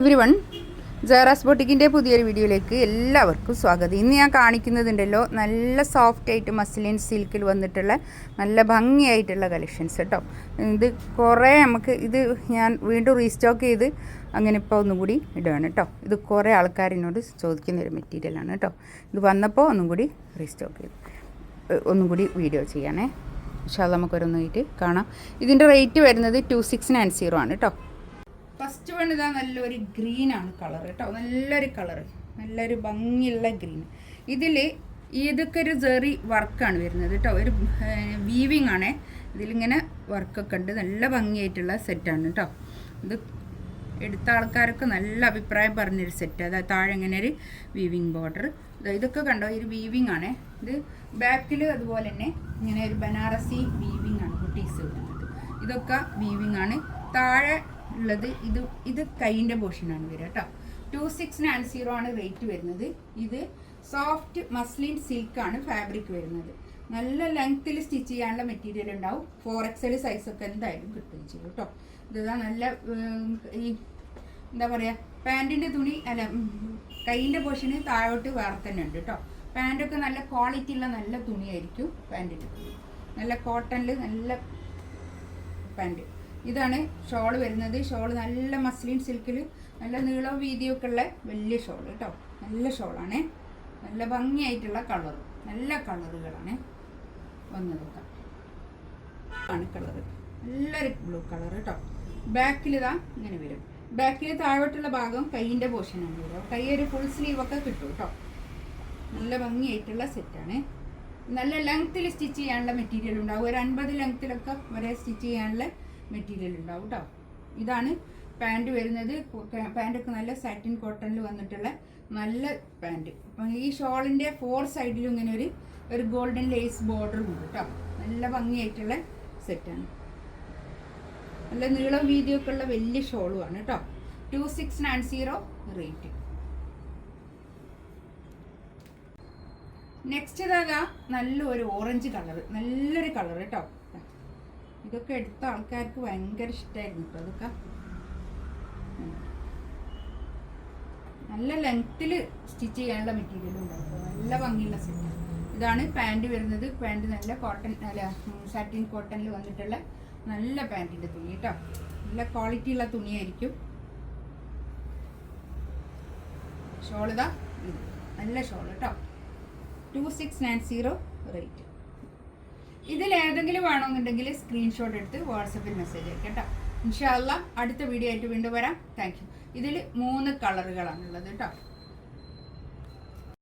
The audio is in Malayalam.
എവരിവൺ, ജാറാസ് ബൊട്ടിക്കിൻ്റെ പുതിയൊരു വീഡിയോയിലേക്ക് എല്ലാവർക്കും സ്വാഗതം. ഇന്ന് ഞാൻ കാണിക്കുന്നതുണ്ടല്ലോ നല്ല സോഫ്റ്റ് ആയിട്ട് മസ്ലിൻ സിൽക്കിൽ വന്നിട്ടുള്ള നല്ല ഭംഗിയായിട്ടുള്ള കളക്ഷൻസ് കേട്ടോ. ഇത് കുറേ നമുക്ക് ഇത് ഞാൻ വീണ്ടും റീസ്റ്റോക്ക് ചെയ്ത് അങ്ങനെ ഇപ്പോൾ ഒന്നും കൂടി ഇടുകയാണ് കേട്ടോ. ഇത് കുറേ ആൾക്കാരിനോട് ചോദിക്കുന്നൊരു മെറ്റീരിയലാണ് കേട്ടോ. ഇത് വന്നപ്പോൾ ഒന്നും കൂടി റീസ്റ്റോക്ക് ചെയ്ത് ഒന്നും കൂടി വീഡിയോ ചെയ്യണേ. പക്ഷേ അത് നമുക്കൊരൊന്നായിട്ട് കാണാം. ഇതിൻ്റെ റേറ്റ് വരുന്നത് 2690 ആണ് കേട്ടോ. ഫസ്റ്റ് വൺ ഇതാ നല്ലൊരു ഗ്രീനാണ് കളർ കേട്ടോ. നല്ലൊരു കളറ്, നല്ലൊരു ഭംഗിയുള്ള ഗ്രീൻ. ഇതിൽ ഇതൊക്കെ ഒരു ജെറി വർക്കാണ് വരുന്നത് കേട്ടോ. ഒരു വീവിങ് ആണ്. ഇതിലിങ്ങനെ വർക്കൊക്കെ ഉണ്ട്. നല്ല ഭംഗിയായിട്ടുള്ള സെറ്റാണ് കേട്ടോ. ഇത് എടുത്ത ആൾക്കാരൊക്കെ നല്ല അഭിപ്രായം പറഞ്ഞൊരു സെറ്റ്. അതായത് താഴെ ഇങ്ങനെ ഒരു വീവിങ് ബോർഡർ. ഇതൊക്കെ കണ്ടോ, ഒരു വീവിങ് ആണ്. ഇത് ബാക്കിൽ അതുപോലെ തന്നെ ഇങ്ങനെ ഒരു ബനാറസി വീവിങ് ആണ് ബുട്ടീസ് വരുന്നത്. ഇതൊക്കെ വീവിങ് ആണ്. താഴെ ഉള്ളത് ഇത് കൈയിൻ്റെ പോർഷനാണ് വരിക കേട്ടോ. 2690 ആണ് റേറ്റ് വരുന്നത്. ഇത് സോഫ്റ്റ് മസ്ലിൻ സിൽക്കാണ് ഫാബ്രിക് വരുന്നത്. നല്ല ലെങ്ത്തിൽ സ്റ്റിച്ച് ചെയ്യാനുള്ള മെറ്റീരിയൽ ഉണ്ടാവും. 4XL സൈസൊക്കെ എന്തായാലും കിട്ടുകയും ചെയ്യും കേട്ടോ. ഇതാ നല്ല ഈ എന്താ പറയുക, പാൻറ്റിൻ്റെ തുണി അല്ല കൈയിൻ്റെ പോർഷന് താഴോട്ട് വേറെ തന്നെ ഉണ്ട് കേട്ടോ. പാൻറ്റൊക്കെ നല്ല ക്വാളിറ്റി ഉള്ള നല്ല തുണിയായിരിക്കും പാൻറ്റിൻ്റെ തുണി. നല്ല കോട്ടണിൽ നല്ല പാൻറ്റ്. ഇതാണ് ഷോൾ വരുന്നത്. ഷോൾ നല്ല മസ്ലിൻ സിൽക്കിൽ നല്ല നീളവും വീതിയൊക്കെ ഉള്ള വലിയ ഷോൾ കേട്ടോ. നല്ല ഷോളാണ്. നല്ല ഭംഗിയായിട്ടുള്ള കളറ്, നല്ല കളറുകളാണ് വന്നതൊക്കെ. ആണ് കളറ്, നല്ലൊരു ബ്ലൂ കളർ കേട്ടോ. ബാക്കിൽ ഇതാ ഇങ്ങനെ വരും. ബാക്കിൽ താഴോട്ടുള്ള ഭാഗം കൈയിൻ്റെ പോർഷനാണ് വരും. കൈ ഒരു ഫുൾ സ്ലീവൊക്കെ കിട്ടും കേട്ടോ. നല്ല ഭംഗിയായിട്ടുള്ള സെറ്റാണ്. നല്ല ലെങ്ത്തിൽ സ്റ്റിച്ച് ചെയ്യാനുള്ള മെറ്റീരിയൽ ഉണ്ടാവും. ഒരു 50 ലെങ്ത്തിലൊക്കെ വരെ സ്റ്റിച്ച് ചെയ്യാനുള്ള മെറ്റീരിയൽ ഉണ്ടാവും കേട്ടോ. ഇതാണ് പാൻറ്റ് വരുന്നത്. പാൻറ്റൊക്കെ നല്ല സാറ്റിൻ കോട്ടണിൽ വന്നിട്ടുള്ള നല്ല പാൻറ്റ്. അപ്പം ഈ ഷോളിൻ്റെ 4 സൈഡിലും ഇങ്ങനെ ഒരു ഗോൾഡൻ ലേസ് ബോർഡറും ഉണ്ട് കേട്ടോ. നല്ല ഭംഗിയായിട്ടുള്ള സെറ്റാണ്. നല്ല നീളം വീതിയൊക്കെ ഉള്ള വലിയ ഷോളുമാണ് കേട്ടോ. 2690 റേറ്റ്. നെക്സ്റ്റ് ഇതാകാം നല്ലൊരു ഓറഞ്ച് കളർ, നല്ലൊരു കളർ കേട്ടോ. ഇതൊക്കെ എടുത്ത ആൾക്കാർക്ക് ഭയങ്കര ഇഷ്ടമായിരുന്നു കേട്ടോ. അതൊക്കെ നല്ല ലെങ്ത്തിൽ സ്റ്റിച്ച് ചെയ്യാനുള്ള മെറ്റീരിയൽ ഉണ്ടാവും. നല്ല ഭംഗിയുള്ള സെറ്റ്. ഇതാണ് പാൻറ് വരുന്നത്. പാൻറ് നല്ല കോട്ടൺ അല്ല സാറ്റിൻ കോട്ടണിൽ വന്നിട്ടുള്ള നല്ല പാൻറ്റിൻ്റെ തുണി കേട്ടോ. നല്ല ക്വാളിറ്റി ഉള്ള തുണിയായിരിക്കും. ഷോളിതാ നല്ല ഷോൾ കേട്ടോ. 2690 റേറ്റ്. ഇതിലേതെങ്കിലും വേണമെന്നുണ്ടെങ്കിൽ സ്ക്രീൻഷോട്ട് എടുത്ത് വാട്സപ്പിൽ മെസ്സേജ് അയക്കാം കേട്ടോ. ഇൻഷാ അല്ലാഹ് അടുത്ത വീഡിയോ ആയിട്ട് വീണ്ടും വരാം. Thank you. ഇതിൽ 3 കളറുകളാണുള്ളത് കേട്ടോ.